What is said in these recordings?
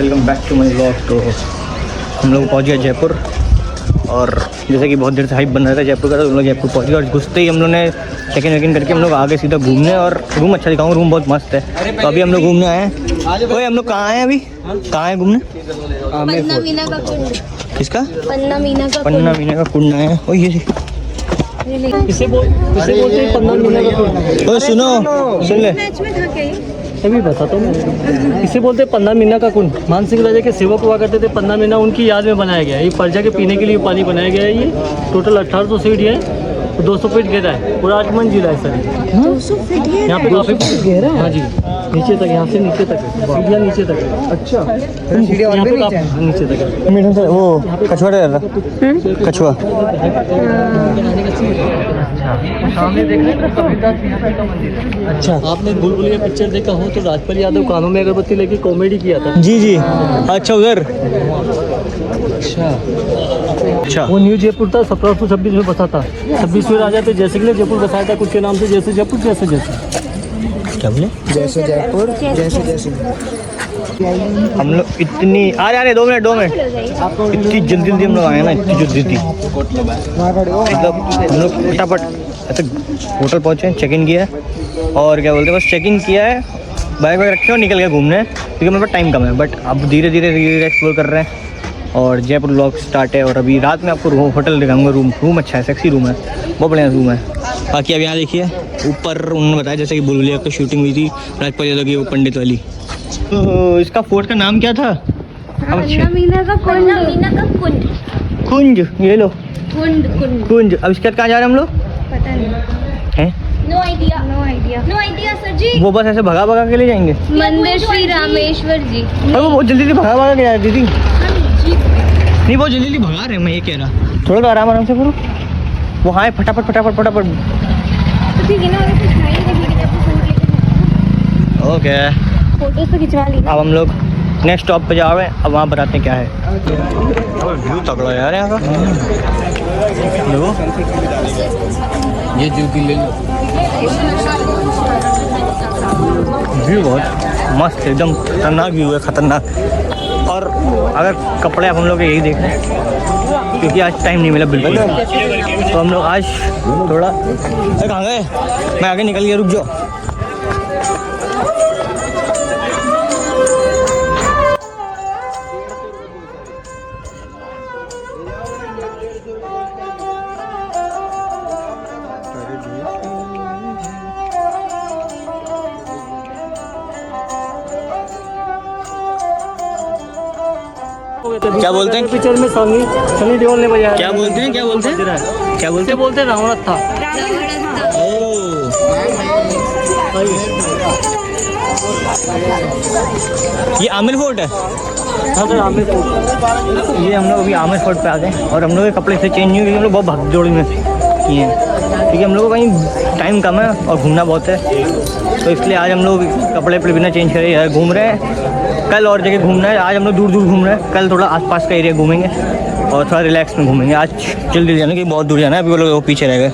Welcome back to my vlog. तो हम लोग पहुँच गए जयपुर और जैसे कि बहुत देर से हाइप बन रहा था जयपुर का, तो हम लोग जयपुर पहुँच गए और घुसते ही हम लोग ने चेक इन करके हम लोग आगे सीधा घूमने। और रूम अच्छा दिखाऊँ, रूम बहुत मस्त है। तो अभी हम लोग घूमने आए हैं। ओए हम लोग कहाँ आए हैं अभी? कहाँ हैं घूमने? पन्ना मीना का कुंड। किसका? पन्ना मीना का पन्ना मीना का कुंड आए हैं। ओ ये किसे बोलते हैं पन्ना मीना का कुंड? ओ सुनो, सुन ले। अभी बताता हूँ मैं। इसे बोलते हैं पन्ना मीना का कुंड। मानसिंह राजा के सेवक हुआ करते थे। पन्ना मीना उनकी याद में बनाया गया है। ये प्रजा के पीने के लिए पानी बनाया गया है। ये टोटल 1800 सीढ़ी है, 200 फीट गहरा है और 8 मंजिला है सर। 200 फीट है। यहाँ पे काफी गहरा है। हाँ जी, नीचे तक, यहाँ से नीचे तक है, सीढ़ियाँ नीचे तक है। अच्छा, सीढ़ियाँ यहाँ पे नीचे तक है। मीठा से वो कछुआ रहता, कछुआ। सामने देख रहे हैं कबीरदास बिहारी का मंदिर है। अच्छा, आपने भूल भुलैया पिक्चर देखा हो तो राजपाल यादव कानों में अगरबत्ती लेके कॉमेडी किया था। जी जी, अच्छा उधर। अच्छा, वो न्यू जयपुर था, 1726 में बसा था। 26वें राजा थे जैसे के लिए जयपुर बसाया था, कुछ के नाम से जैसे जयपुर जैसे जैसे। क्या बोले? जैसे जयपुर जैसे जैसे। हम लोग इतनी अरे 2 मिनट इतनी जल्दी हम लोग आए ना, इतनी जल्दी थी मतलब हम लोग फटाफट ऐसे होटल पहुँचे, चेक इन किया और क्या बोलते हैं बस चेक इन किया है, बैग रखे और निकल गए घूमने क्योंकि मेरे पास टाइम कम है। बट अब धीरे धीरे एक्सप्लोर कर रहे हैं और जयपुर व्लॉग स्टार्ट है। और अभी रात में आपको होटल दिखाऊंगा। रूम अच्छा है, सेक्सी रूम है, बहुत बढ़िया रूम है। बाकी अब यहाँ देखिए ऊपर उन्होंने बताया जैसे कि बुलबुलिया की शूटिंग हुई थी राजपाल यादव की, वो पंडित वाली। तो इसका फोर्ट का नाम क्या था? पन्ना मीना का कुंड। मीना का कुंड। कुंज, ये लो कुंड। कुंज। अब इसके बाद कहाँ जा रहे हैं हम लोग? पता नहीं। हैं? नो आइडिया सर जी। वो बस ऐसे भगा के ले जाएंगे। मंदिर श्री रामेश्वर जी। और वो बहुत जल्दी भगा के जा रहे दीदी। नहीं बहुत जल्दी भगा रहे हैं, मैं ये कह रहा। थोड़ा तो आराम से करो। वो हाँ फटाफट। तो ठीक है ना, ओके, फोटोज तो खिंचवा ली। अब हम लोग नेक्स्ट स्टॉप पे जा रहे हैं। अब वहाँ बताते हैं क्या है। व्यू तगड़ा यार यहाँ का। देखो ये जूती ले लो। व्यू बहुत मस्त है, एकदम खतरनाक व्यू है, खतरनाक। और अगर कपड़े आप हम लोग यही देख रहे हैं क्योंकि आज टाइम नहीं मिला बिल्कुल, तो हम लोग आज थोड़ा कहाँ गए, मैं आगे निकल गया, रुक जाओ। क्या बोलते हैं पिक्चर में सनी देओल ने बजाया। क्या बोलते हैं बोलते रावण था। ये आमिर फोर्ट है। हाँ सर, आमिर फोर्ट। ये हम लोग अभी आमिर फोर्ट पे आ गए और हम लोग के कपड़े से चेंज नहीं हुए क्योंकि हम लोग बहुत भागदौड़ में किए हैं क्योंकि हम लोग को कहीं टाइम कम है और घूमना बहुत है, तो इसलिए आज हम लोग कपड़े बिना चेंज करे यार घूम रहे हैं। कल और जगह घूमना है, आज हम लोग दूर घूम रहे हैं। कल थोड़ा आसपास का एरिया घूमेंगे और थोड़ा रिलैक्स में घूमेंगे। आज जल्दी जाना कि बहुत दूर जाना है, अभी वो लोग पीछे रह गए।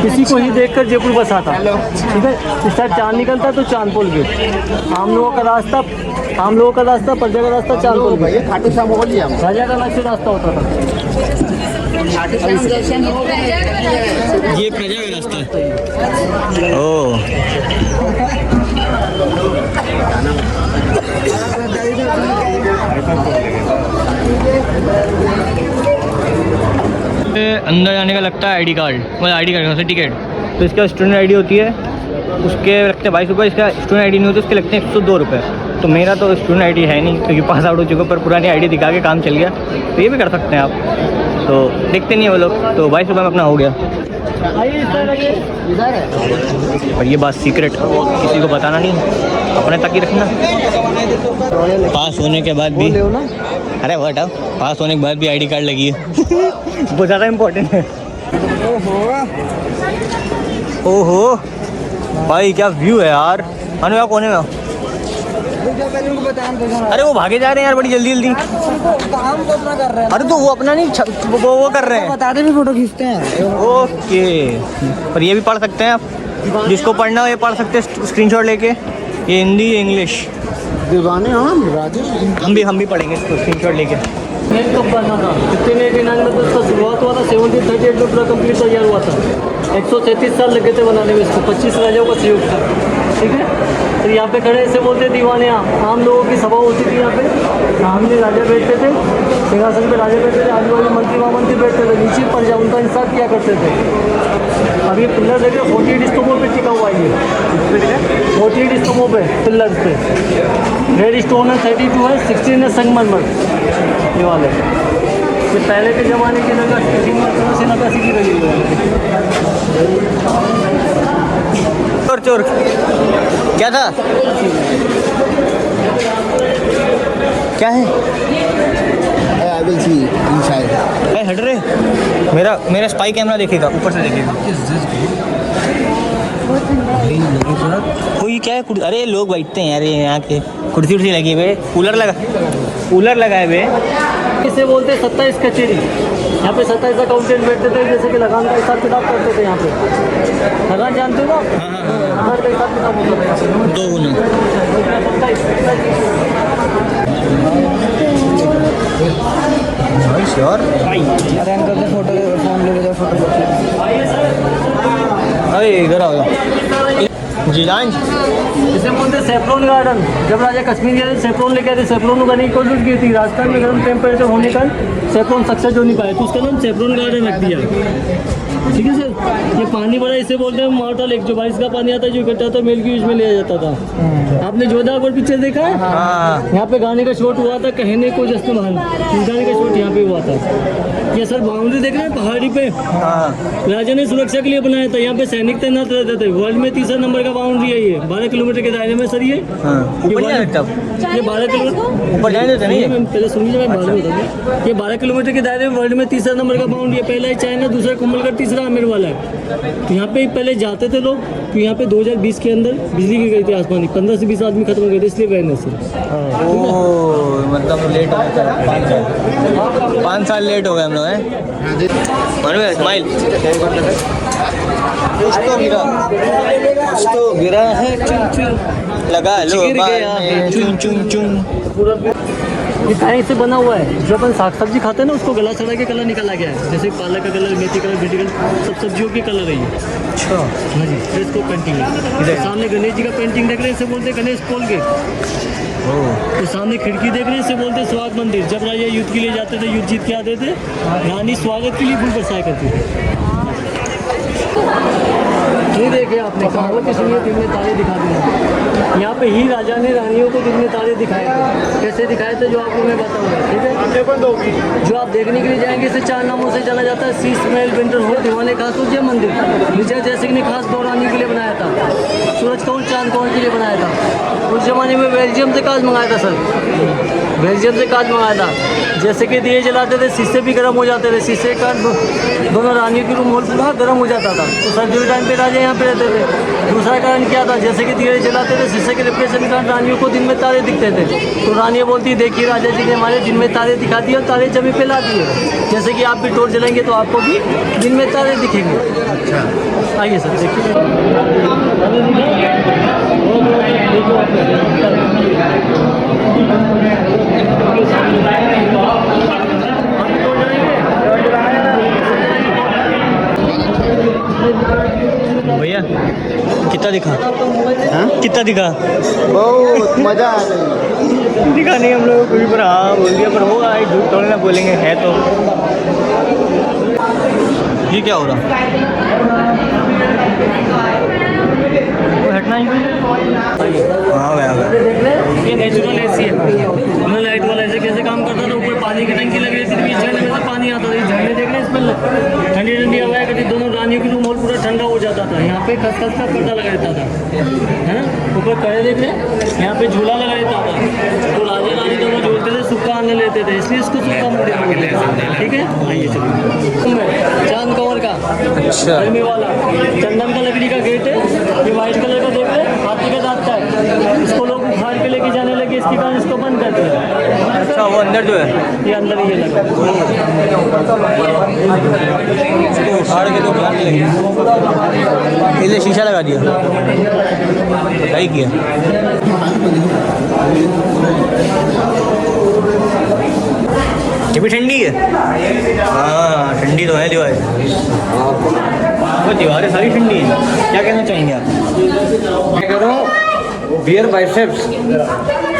किसी को ही देखकर जयपुर बसा था, ठीक है। इस टाइप चांद निकलता तो चांदपुल गेट। आम लोगों का रास्ता, प्रजा का रास्ता चांदपुल गेट। खाटू श्याम हो लिया, राजा का अलग से रास्ता होता था। ये प्रजा का रास्ता है। ओ अंदर जाने का लगता है आईडी कार्ड, मतलब आईडी कार्ड से टिकट। तो इसका स्टूडेंट आईडी होती है, उसके लगते हैं 22 रुपये। इसका स्टूडेंट आईडी नहीं होती, उसके लगते हैं 102 रुपये। तो मेरा तो स्टूडेंट आईडी है नहीं क्योंकि पास आउट हो चुका, पर पुरानी आईडी दिखा के काम चल गया। तो ये भी कर सकते हैं आप, तो देखते नहीं है वो लोग। तो 22 रुपये में अपना हो गया। पर ये बात सीक्रेट, किसी को बताना नहीं, अपने तक ही रखना। पास होने के बाद भी, अरे वो हटाओ, पास होने के बाद भी आईडी कार्ड लगी है। बहुत ज़्यादा इम्पोर्टेंट है। ओहो भाई क्या व्यू है यार। अनु यार कोने में, अरे वो भागे जा रहे हैं यार बड़ी जल्दी। काम तो अपना कर रहे हैं। अरे तो वो अपना नहीं वो कर रहे हैं, बताते भी फोटो खींचते हैं। ओके, पर ये भी पढ़ सकते हैं आप, जिसको पढ़ना हो ये पढ़ सकते हैं स्क्रीनशॉट लेके। ये हिंदी, ये इंग्लिश, दीवाने हम राजू हम भी पढ़ेंगे इसको स्क्रीनशॉट लेके। नेट कब बनना था 1589 में तो इसका शुरुआत हुआ था 1738 में पूरा कंप्लीट तैयार हुआ था। 133 साल लगे थे बनाने में इसको, 25 राजाओं का सहयोग था। ठीक है, तो यहाँ पे खड़े ऐसे बोलते दीवाने आम लोगों की सभा होती थी यहाँ पे, सामने राजा बैठते थे, सिंहासन पे राजा बैठते थे, आजू बाजू मंत्री महामंत्री बैठते थे, नीचे प्रजा उनका इंसाफ किया करते थे। अब ये पिल्लर देख रहे 48 स्तंभों पे टिका हुआ है ये, 48 स्तंभों पे पिल्लर पे। रेड स्टोन है 32 है, 16 है संगमरमर ये वाले। ये पहले के ज़माने की नक्काशी की गई है। चोर चोर क्या था, क्या है? I will see inside. अरे हट रे, मेरा स्पाई कैमरा देखेगा, ऊपर से देखेगा। कोई क्या है अरे लोग बैठते हैं यार यहाँ के, कुर्सी उर्सी लगी हुई है, कूलर लगाए हुए। इसे बोलते हैं 27 कचेरी। यहाँ पे 27 अकाउंटेंट बैठते थे, जैसे कि लगान का हिसाब किताब करते थे यहाँ पे। लगान जानते हो आप? लगान का हिसाब किताब होता था यहाँ पे। दो गुना श्योर। अरे अंकल ने फोटो फोन ले फोटो। अरे इधर आओ जी जान। इसे बोलते सेफ्रॉन गार्डन। जब राजा कश्मीर गए सेफ्रॉन लेके आए थे, सेफ्रॉन उगाने की कोशिश की थी, राजस्थान में गर्म टेम्परेचर होने का सेफ्रॉन सक्सेस हो नहीं पाया, तो उसका नाम सेफ्रॉन गार्डन रख दिया। ठीक है सर, ये पानी बड़ा इसे बोलते हैं माउंटा लेक, जो बारिश का पानी आता है जो इकट्ठा होता है मेल की यूज में लिया जाता था। आपने जोधा अकबर पिक्चर देखा है? यहाँ पे गाने का शॉट हुआ था, कहने को जश्न बहान, गाने का शॉट यहाँ पे हुआ था। ये सर बाउंड्री देख रहे हैं पहाड़ी पे, राजा ने सुरक्षा के लिए बनाया था। यहाँ पे सैनिक तैनात रहते थे। वर्ल्ड में तीसरा नंबर का बाउंड्री है ये, 12 किलोमीटर के दायरे में सर ये। ये 12 किलोमीटर ऊपर जाने देते नहीं, पहले सुनिए मैं बाद में बताऊंगा। ये 12 किलोमीटर के दायरे में वर्ल्ड में तीसरा नंबर का बाउंड्री है। पहला है चाइना, दूसरा कुंभलगढ़, तीसरा आमेर वाला है। तो यहाँ पे पहले जाते थे लोग, तो यहाँ पे 2020 के अंदर बिजली की गई थी आसमानी, 15 से 20 आदमी खत्म हो गए थे, इसलिए बैन है सर। मतलब लेट हो गया, 5 साल लेट हो गए हम लोग हैं। स्माइल कुछ तो गिरा है, लगा लो चुन चुन चुन। ये काहे से बना हुआ है, जो अपन साग सब्जी खाते हैं ना उसको गला सड़ा के कलर निकाला गया है, जैसे पालक का कलर, मेथी कलर, भिंडी कलर, सब सब्जियों के कलर है ये। अच्छा हाँ जी, फिर इसको पेंटिंग है। इधर सामने गणेश जी का पेंटिंग देख रहे हैं, इसे बोलते हैं गणेश पोल गेट। तो सामने खिड़की देख रहे हैं, इसे बोलते हैं स्वागत मंदिर। जब राजा युद्ध के लिए जाते थे, युद्ध जीत के आते थे, रानी स्वागत के लिए फूल बरसाया करती थी। ये देखे आपने कहावत सुनिए, दिन में तारे दिखा दिए। यहाँ पे ही राजा ने रानियों को दिन में तारे दिखाए थे। कैसे दिखाए थे जो आपको मैं बताऊंगा, ठीक है? जो आप देखने के लिए जाएंगे, इसे 4 नामों से जाना जाता है। शीश महल, विंटर हॉल, दीवाने खास जय मंदिर। विजय जयसिंह ने खास 2 रानियों के लिए बनाया था। सूरज कौल, चांद कौल के लिए बनाया था। उस जमाने में बेल्जियम से कांच मंगाया था सर, बेल्जियम से कांच मंगाया था। जैसे कि दिए जलाते थे, शीशे भी गर्म हो जाते थे। शीशे का दोनों रानियों की रूम हॉल पूरा गर्म हो जाता था। तो सर्दियों के टाइम पे राजा यहाँ पे रहते थे। दूसरा कारण क्या था, जैसे कि दिए जलाते थे, शीशे के रिफ्लेक्शन के कारण रानियों को दिन में तारे दिखते थे। तो रानियाँ बोलती, देखिए राजा जी ने हमारे दिन में तारे दिखा दिए और तारे जमी पे ला दिए। जैसे कि आप भी टॉर्च जलाएंगे तो आपको भी दिन में तारे दिखेंगे। अच्छा, आइए सर देखिए। भैया कितना दिखा? कितना दिखा? बहुत मजा आ गई। दिखा नहीं हम लोग कुछ, पर हाँ बोल दिया, पर होगा झूठ थोड़ी ना बोलेंगे, है तो। ये क्या हो रहा? हटना ही हाँ देख ले, ये नेचुरल एसी है। लाइट वाला ऐसे कैसे काम करता था, ऊपर पानी की टंकी लगी रहती थी, झरने में से पानी आता था। झरने देख रहे हैं, इसमें ठंडी ठंडी हवाएं करती, दोनों रानियों की रूम हॉल पूरा ठंडा हो जाता था। यहाँ पे खसखस का पर्दा लगा रहता था, है ना। ऊपर कड़े देख रहे हैं, यहाँ पे झूला लगा रहता था। तो राजा रानी दोनों झूलते थे, सुक्का आने लेते थे, इसलिए इसको सुक्का मोड़ बोलते हैं। ठीक है, आइए चलिए। चांद कंवर का गर्मी वाला चंदन का लकड़ी का गेट है। ये व्हाइट कलर का देख रहे, हाथी का दांत का है। इसको लोग उखाड़ के लेके जाने लगे, इसके कारण इसको बंद कर दिया। अच्छा, वो अंदर जो है, ये अंदर ये लगा, इसको उखाड़ के तो उखाड़ने लगे, इसलिए शीशा लगा दिया। सही किया। ये भी ठंडी है। हाँ ठंडी तो है दीवारें, वो दीवारें सारी ठंडी है। क्या कहना चाहेंगे आप? मैं कह रहा हूँ बियर बाइसेप्स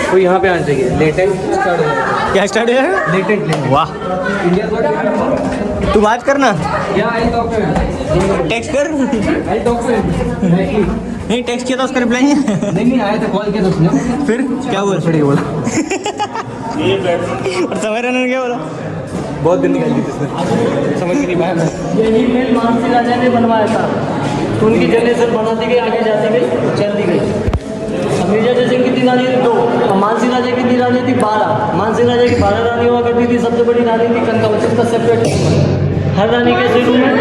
तो यहाँ पे आना चाहिए। लेटेंट स्टार्ट हो जाएगा। क्या स्टार्ट हो जाएगा? लेटेंट वाह, इंडिया तू बात करना, या आई डॉक्यूमेंट टेक्स्ट कर। आई डॉक्यूमेंट नहीं टेक्स्ट किया था, उसका रिप्लाई नहीं है। नहीं आया था, कॉल किया था उसने। फिर क्या बोल सड़ी बोला और समय रहने ने क्या बोला? बहुत दिन निकाल दी थी उसने, समझ में नहीं पाया मैं। यही मेल मानसी राजा ने बनवाया था, तो उनकी जनरेशन बनाती गई, आगे जाती गई, चलती गई। अब मिर्जा जैसे कितनी रानी थी? 2। और मानसी राजा की कितनी रानी थी? 12। मानसी राजा की 12 रानी हुआ करती थी। सबसे बड़ी रानी थी कंकावती, उसका सेपरेट हर रानी कैसे रूम है?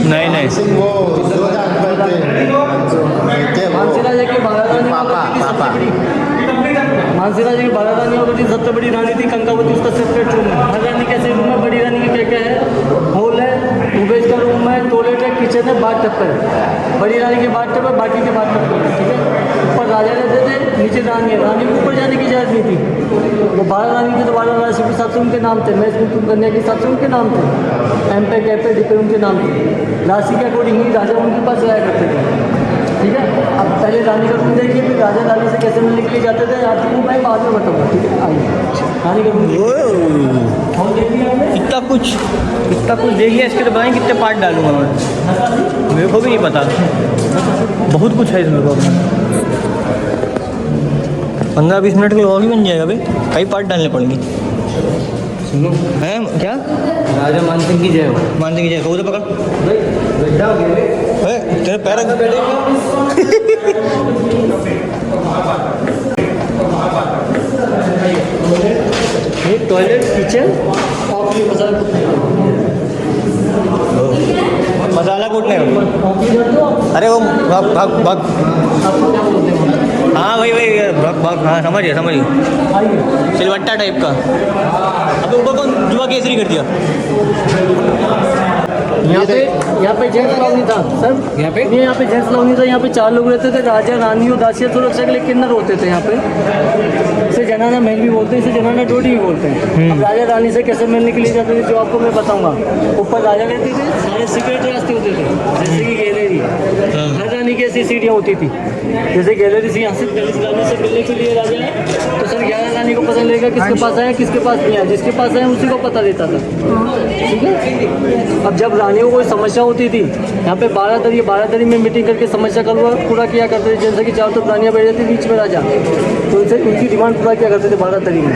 नहीं नहीं वो मानसी राजा की 12 रानी हुआ पापा करती थी, पापा सबसे बड़ी मानसी राजा की 12 रानी हुआ करती थी। सबसे बड़ी रानी थी कंकावती, उसका सेपरेट रूम है। हर रानी कैसे रूम है? बड़ी रानी की क्या क्या है? हॉल है, टूबेज का रूम है, टॉयलेट है, किचन है, बाथ टब है। बड़ी रानी के बाथ टब है, बाकी के बाथ टब है, ठीक है। ऊपर राजा रहते थे, नीचे रानी है। रानी को ऊपर जाने की इजाज़त नहीं थी। वो 12 रानी थे तो 12 राशि के हिसाब से उनके नाम थे। मैं इसमें तुम कन्या के हिसाब से उनके नाम थे। एम पे कैप पे डिपे उनके नाम थे। राशि के अकॉर्डिंग ही राजा उनके पास जाया करते थे, ठीक है। अब पहले रानी का रूम देखिए, फिर राजा रानी से कैसे मिलने के लिए जाते थे आपको मैं बाद में बताऊँगा, ठीक है। आइए रानी का रूम हम देख लिया हमने। इतना कुछ देख लिया, इसके तो पता नहीं कितने पार्ट डालूंगा मैं, मेरे को भी नहीं पता। बहुत कुछ है इसमें तो। 15-20 मिनट के और भी बन जाएगा भाई, कई पार्ट डालने पड़ेंगे। सुनो, हैं क्या? राजा मानसिंह की जय हो। मान देंगे जाएगा, उधर पकड़। गड्ढा हो गया भाई। तेरे पैर ये टॉयलेट, किचन और ये मसाला कूटने का। कॉफी कर दो आप। अरे वो भाग भाग भाग। आपको क्या बोलते हैं? हाँ भाई भाग भाग, हाँ समझिए आइए। सिलवट्टा टाइप का। अब ऊपर कौन जुआ केसरी कर दिया? यहाँ पे जेंट्स लॉन्ग था सर। यहाँ पे? नहीं, यहाँ पे जेंट्स लॉन्ग था। यहाँ पे 4 लोग रहते थे, राजा रानी और दासिया सुरक्षा के लिए किन्नर होते थे यहाँ पे। इसे जनाना महल भी बोलते हैं, इसे जनाना डोडी भी बोलते हैं। अब राजा रानी से कैसे मिलने के लिए जाते थे जो आपको मैं बताऊंगा। ऊपर राजा रहते थे, सारे सीक्रेट रास्ते होते थे, जैसे कि गैलरी। हर रानी की ऐसी सीढ़ियाँ होती थी, जैसे गैलरी से यहाँ से रानी से मिलने के लिए राजा है तो सर 11 रानी को पता लगेगा किसके पास आया किसके पास नहीं आया। जिसके पास आया उसी को पता देता था, ठीक है। अब जब रानियों को कोई समस्या होती थी, यहाँ पे 12 दरी में मीटिंग करके समस्या का पूरा किया करते थे। जैसे कि 4 तरफ रानियाँ बैठ जाती, बीच में राजा, तो उनसे उनकी डिमांड पूरा किया करते थे 12 दरी में,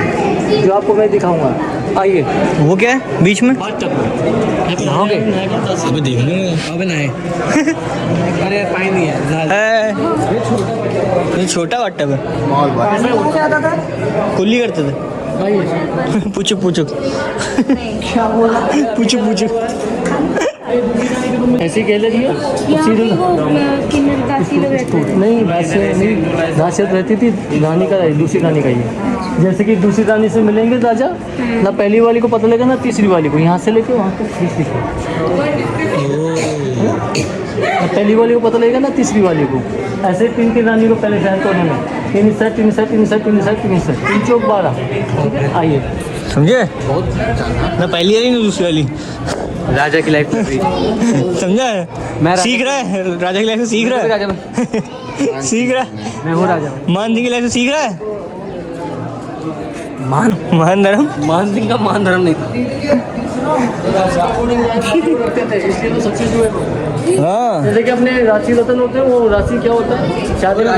जो आपको मैं दिखाऊंगा। आइए। वो क्या है बीच में? नहाओगे? अभी देख लूँगा। अबे नहाए। अरे यार पानी नहीं है। ये छोटा वाट है, मॉल बार कुल्ली करते थे। आइए। पूछो क्या बोला? पूछो। ऐसी गैलरी है। यहाँ पे वो किन्नर दासी लोग रहते थे। नहीं, वैसे नहीं, दासियत रहती थी रानी का, दूसरी रानी का ही। जैसे कि दूसरी रानी से मिलेंगे राजा, ना पहली वाली को पता लगेगा ना तीसरी वाली को। यहाँ से लेके वहाँ तक तीसरी को, ना पहली वाली को पता लगेगा ना तीसरी वाली को। ऐसे 3 रानी को पहले शहर तोड़ने में 3 चौक 12, ठीक है। आइए। समझे? ना पहली वाली ना दूसरी वाली। राजा की लाइफ समझा है? मैं सीख रहा है, राजा की लाइफ से सीख रहा है। राजा सीख रहा है। मैं हूँ राजा। मान सिंह की लाइफ से सीख रहा है। मान धर्म। मान सिंह का मान धर्म नहीं था। इसलिए तो सबसे जो है, हाँ जैसे कि अपने राशि रतन होते हैं, वो राशि क्या होता है, शादी में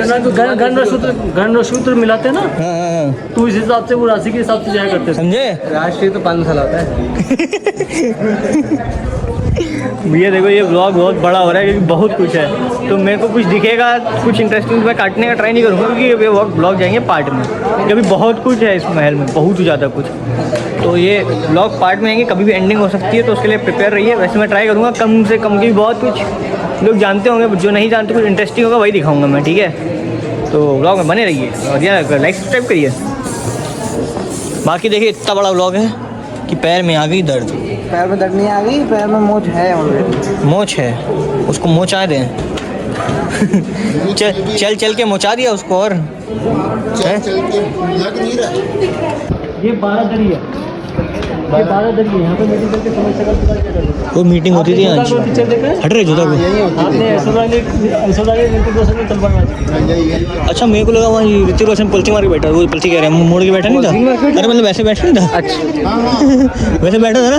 गण रसूत्र मिलाते हैं ना, हाँ, तो इस हिसाब से वो राशि के हिसाब से जाया करते थे। समझे? राष्ट्रीय तो 5 साल होता है। भैया देखो ये ब्लॉग बहुत बड़ा हो रहा है क्योंकि बहुत कुछ है, तो मेरे को कुछ दिखेगा कुछ इंटरेस्टिंग मैं काटने का ट्राई नहीं करूँगा क्योंकि ये ब्लॉग जाएंगे पार्ट में, क्योंकि बहुत कुछ है इस महल में, बहुत ही ज़्यादा कुछ। तो ये ब्लॉग पार्ट में आएंगे, कभी भी एंडिंग हो सकती है, तो उसके लिए प्रिपेयर रहिए। वैसे मैं ट्राई करूँगा कम से कम, की बहुत कुछ लोग जानते होंगे, जो नहीं जानते कुछ इंटरेस्टिंग होगा वही दिखाऊँगा मैं, ठीक है। तो ब्लॉग में बने रहिए और यार लाइक सब्सक्राइब करिए। बाकी देखिए इतना बड़ा ब्लॉग है कि पैर में आ गई दर्द। पैर में दर्द नहीं आ गई, पैर में मोच है ऑलरेडी। मोच है, उसको मोच आ दें। चल चल के मचा दिया उसको और चल के लग नहीं रहा। ये 12 दरी है, ये 12 दरी है। यहाँ पे मीटिंग करके समस्या का सुधार किया जाता है। वो मीटिंग होती थी आज। पिक्चर देखा है? हट रहे जोधा को। आपने ऐश्वर्या ऋतिक रोशन में तलवार बाजी। अच्छा मेरे को लगा वहाँ ऋतिक रोशन पलथी मार के बैठा, वो पलथी कह रहे हैं मोड़ के बैठा नहीं था। अरे मतलब वैसे बैठा नहीं था। अच्छा वैसे बैठा था ना।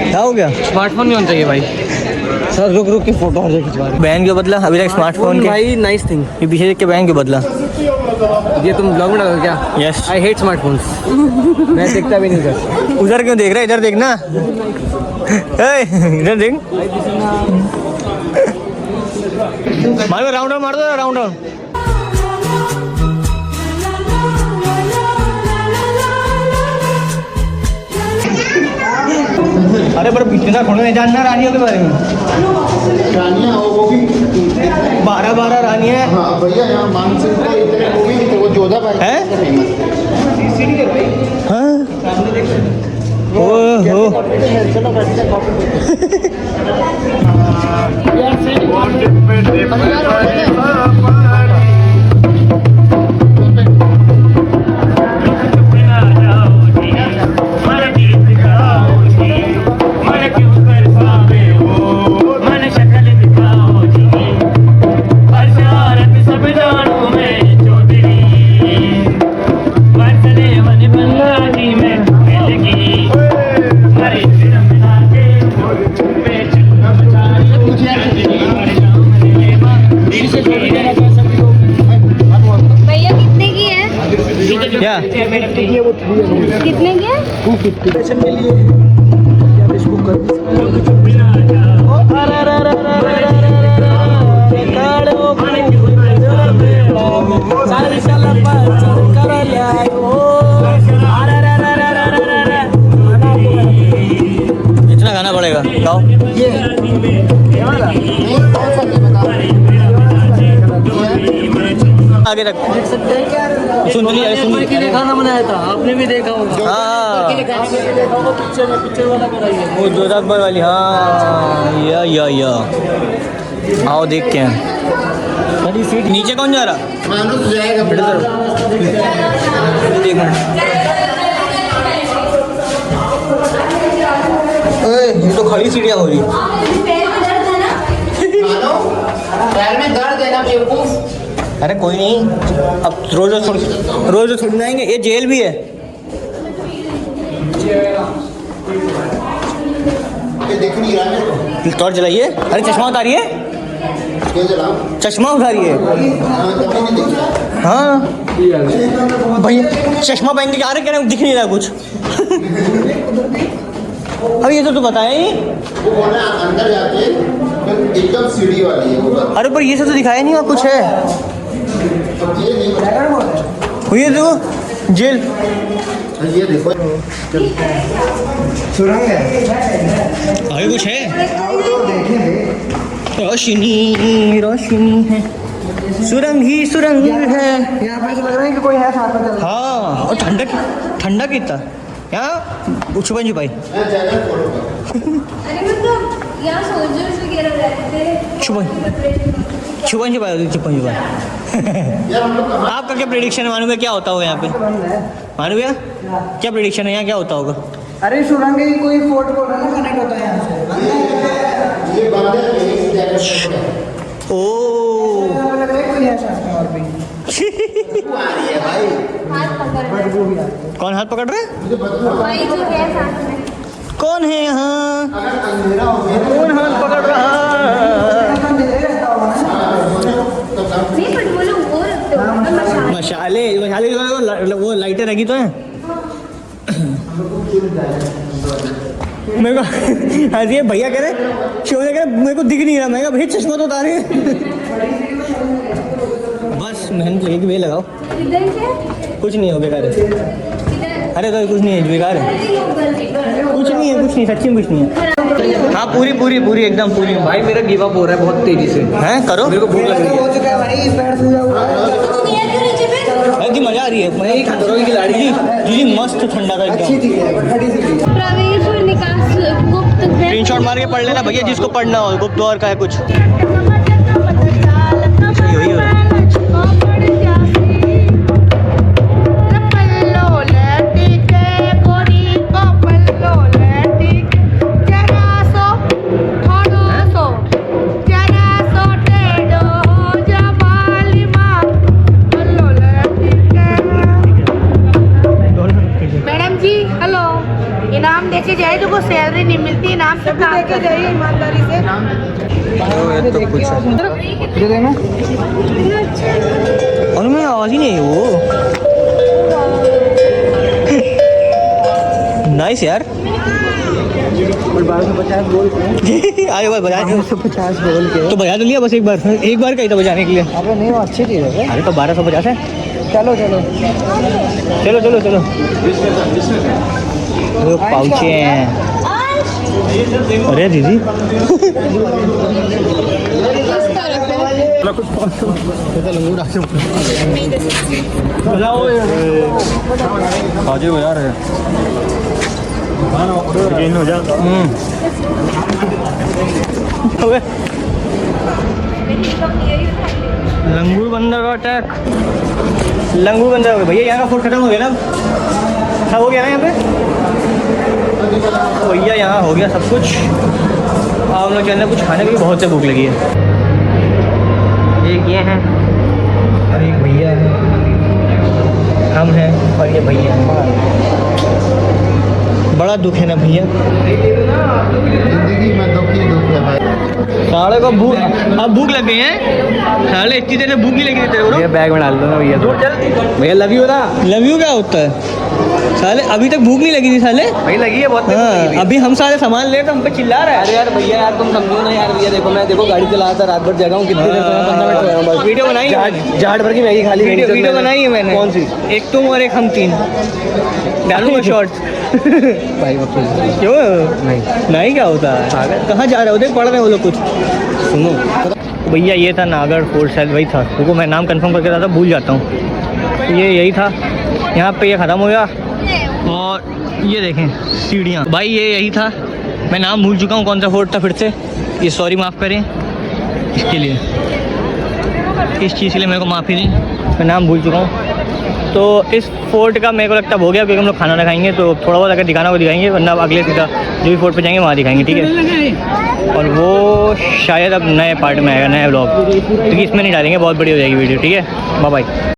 क्या हो गया? स्मार्टफोन नहीं होना चाहिए भाई। सर रुक रुक के फोटो खिंचवा रहे। बहन क्यों बदला अभी तक स्मार्टफोन के? भाई नाइस थिंग। ये पीछे देख के बहन क्यों बदला? ये तुम ब्लॉग में डालो क्या? यस। I hate smartphones. मैं देखता भी नहीं सर। उधर क्यों देख रहा है? इधर देखना। इधर देख। मारो राउंड मार दो राउंड। अरे पर इतना थोड़ा नहीं जानना रानियों के बारे में। रानियाँ वो भी 12 रानियाँ हैं। हाँ भैया यहाँ मानसिंह को इतने वो भी तो वो जोधा भाई हैं? फेमस। हाँ ओहो भैया कितने की है? क्या कितने की है? इतना खाना पड़ेगा गाओ। आगे रख सुन के लिए खाना बनाया था, आपने भी देखा होगा। हाँ पिक्चर वाला कराइए। वो जोधापुर वाली। हाँ या आओ देख के सारी सीट नीचे कौन जा रहा? मानुस जाएगा बेटा। एक मिनट। ये तो खड़ी सीढ़ियाँ हो रही। पैर में दर्द है ना बेवकूफ। अरे कोई नहीं, अब रोज थोड़ी ना आएंगे। ये जेल भी है। ये देख नहीं रहा है। टॉर्च जलाइए। अरे चश्मा उतारिए। क्यों जलाऊं? चश्मा उतारिए। हाँ तभी नहीं दिख रहा। हाँ भैया चश्मा पहन के आ रहे, कह रहे दिख नहीं रहा कुछ। अब ये तो बताया ही। वो बोल रहा है अंदर जाके एकदम सीढ़ी वाली है वो। अरे पर ये सब तो दिखाया नहीं, और कुछ है ये नहीं बताया। ये देखो जेल। ये देखो सुरंग है। आगे कुछ है? रोशनी रोशनी है, सुरंग ही सुरंग है। यहाँ पे तो लग रहा है कि कोई है साथ में। हाँ और ठंडा कितना यहाँ छुपन छुपाई। अरे मतलब यहाँ सोल्जर्स वगैरह रहते हैं। छुपन छुपाई। आपका क्या प्रेडिक्शन है मानू भैया, क्या होता होगा यहाँ पे? मानू भैया क्या प्रेडिक्शन है, यहाँ क्या होता होगा? अरे सुरंग ही कोई फोर्ट बोल रहा है ना, कनेक्ट होता है यहाँ से। ये बंद है। ओ लग रहा है कोई है साथ में और भी। हाथ पकड़ रहे कौन हाथ पकड़ रहे हैं? भाई जो है साथ में। कौन है यहाँ? कौन हाथ पकड़ रहा है? नहीं पर वो लोग वो रखते हो मशाले वो लाइटें लगी तो हैं। मेरे को हंसी है, भैया कह रहे शिव ने कह रहे मेरे को दिख नहीं रहा। मैं भैया चश्मा तो उतारे। बस मेहनत लगी कि भैया लगाओ। इधर से कुछ नहीं हो बेकार है। इधर अरे तो कुछ नहीं है बेकार है। कुछ नहीं सच्ची में कुछ नहीं है। हाँ पूरी एकदम पूरी। भाई मेरा गिव अप हो रहा है बहुत तेजी से। हैं करो। मेरे को भूख लग रही है। हो चुका है भाई, पैर सूजा हुआ है। अरे मजा आ रही है। मैं खतरों की खिलाड़ी जी मस्त ठंडा था एकदम। अच्छी थी, खड़ी सी थी। प्रवेश और विकास गुप्त स्क्रीनशॉट मार के पढ़ लेना भैया, जिसको पढ़ना हो। गुप्त द्वार का है कुछ। यही हो रहा है। मैडम जी हेलो, इनाम देके जाए तो कोई सैलरी नहीं मिलती, इनाम से काम देके जाइए ईमानदारी से। तो कुछ दे देना। और मैं आवाज ही नहीं है वो। नाइस यार। 1250 बोल के आए भाई बजा। 1250 बोल के तो बजा तो लिया बस एक बार कही था बजाने के लिए। अबे नहीं, वो अच्छी चीज़ है। अरे तो 1250 है। चलो चलो चलो चलो चलो। लोग पहुँचे हैं। अरे दीदी यार हो जा। लंगूर बंदर का अटैक। लंगूर बंदर हो गया भैया। यहाँ का फूड खत्म हो गया ना, सब हो गया ना यहाँ पे भैया। यहाँ हो गया सब कुछ। अब हम लोग चल रहे कुछ खाने की भी बहुत से भूख लगी है। एक ये हैं और एक भैया है, हम हैं और ये भैया हैं। बड़ा दुख है ना भैया। जिंदगी में दुख ही दुख है भाई। साले को भूख, अब भूख लग गई है साले। इतनी देर से भूख नहीं लगी थी तेरे को। बैग में डाल दो ना भैया। भैया लव यू ना। लव यू क्या होता है साले? अभी तक भूख नहीं लगी थी साले। भाई लगी है बहुत। हाँ, अभी हम सारे सामान ले तो हम पे चिल्ला रहा है। अरे यार भैया यार तुम समझो ना यार। भैया देखो मैं गाड़ी चला था, रात भर जगा हूँ। कितनी देर से 15 मिनट हुए हैं बस। वीडियो बनाई है। झाड़ भर की मैगी खा ली। वीडियो बनाई है मैंने। कौन सी? एक तुम और एक हम, 3 डालूंगा शॉर्ट्स। भाई क्यों नहीं नहीं क्या होता है? कहाँ जा रहे हो? देख पढ़ रहे हो वो लोग कुछ। सुनो भैया, ये था नागढ़ फोर्ट, शायद वही था। रुको मैं नाम कंफर्म करके रहा था, भूल जाता हूँ। ये यही था। यहाँ पे ये ख़त्म हो गया और ये देखें सीढ़ियाँ। भाई ये यही था। मैं नाम भूल चुका हूँ कौन सा फोर्ट था फिर से। ये सॉरी माफ़ करें इसके लिए, इस चीज़ के लिए मेरे को माफ़ी दी। मैं नाम भूल चुका हूँ। तो इस फोर्ट का मेरे को लगता हो गया, क्योंकि हम लोग खाना ना खाएंगे तो थोड़ा बहुत अगर दिखाना हो दिखाएंगे, वरना अगले सीधा जो भी फोर्ट पे जाएंगे वहाँ दिखाएंगे, ठीक है। और वो शायद अब नए पार्ट में आएगा, नया व्लॉग, क्योंकि इसमें नहीं डालेंगे, बहुत बड़ी हो जाएगी वीडियो, ठीक है। Bye bye.